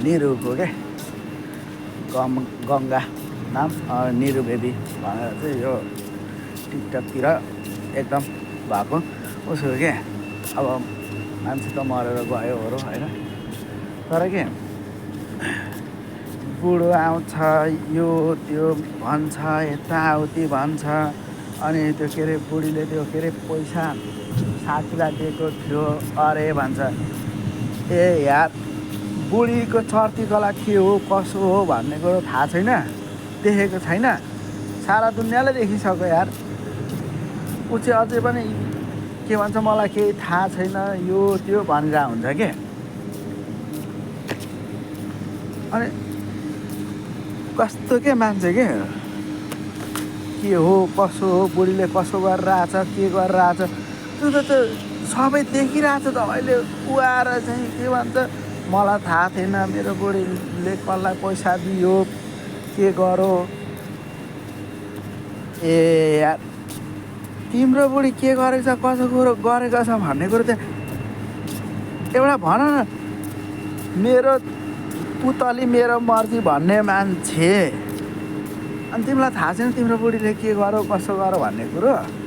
निरुको के गङ्गा नाम निरु बेबी भनेर चाहिँ यो टिकटकतिर एकदम भएको उसको के अब मान्छे त मरेर गयो हो होइन तर के बुढो आउँछ यो त्यो भन्छ यताउति भन्छ अनि त्यो के अरे बुढीले त्यो के अरे पैसा साथीलाई दिएको थियो अरे भन्छ ए यार बुढीको चर्ती कला के हो कसो हो भन्ने कुरो थाहा छैन देखेको छैन सारा दुनियाँले देखिसक्यो यार ऊ चाहिँ अझै पनि के भन्छ मलाई केही थाहा छैन यो त्यो भनेर हुन्छ के अनि कस्तो के मान्छे के हो कसो हो बुढीले कसो गरेर आछ के गरेर आछ त्यो त सबै देखिरहेछ त अहिले ऊ आएर चाहिँ के भन्छ मलाई थाहा थिएन मेरो बुढीले कसलाई पैसा दियो के गरो ए यार तिम्रो बुढी के गरेको छ कसो कुरो गरेको छ भन्ने कुरो त एउटा भन न मेरो पुतली मेरो मर्जी भन्ने मान्छे अनि तिमीलाई थाहा छैन तिम्रो बुढीले के गरौ कसो गरौ भन्ने कुरो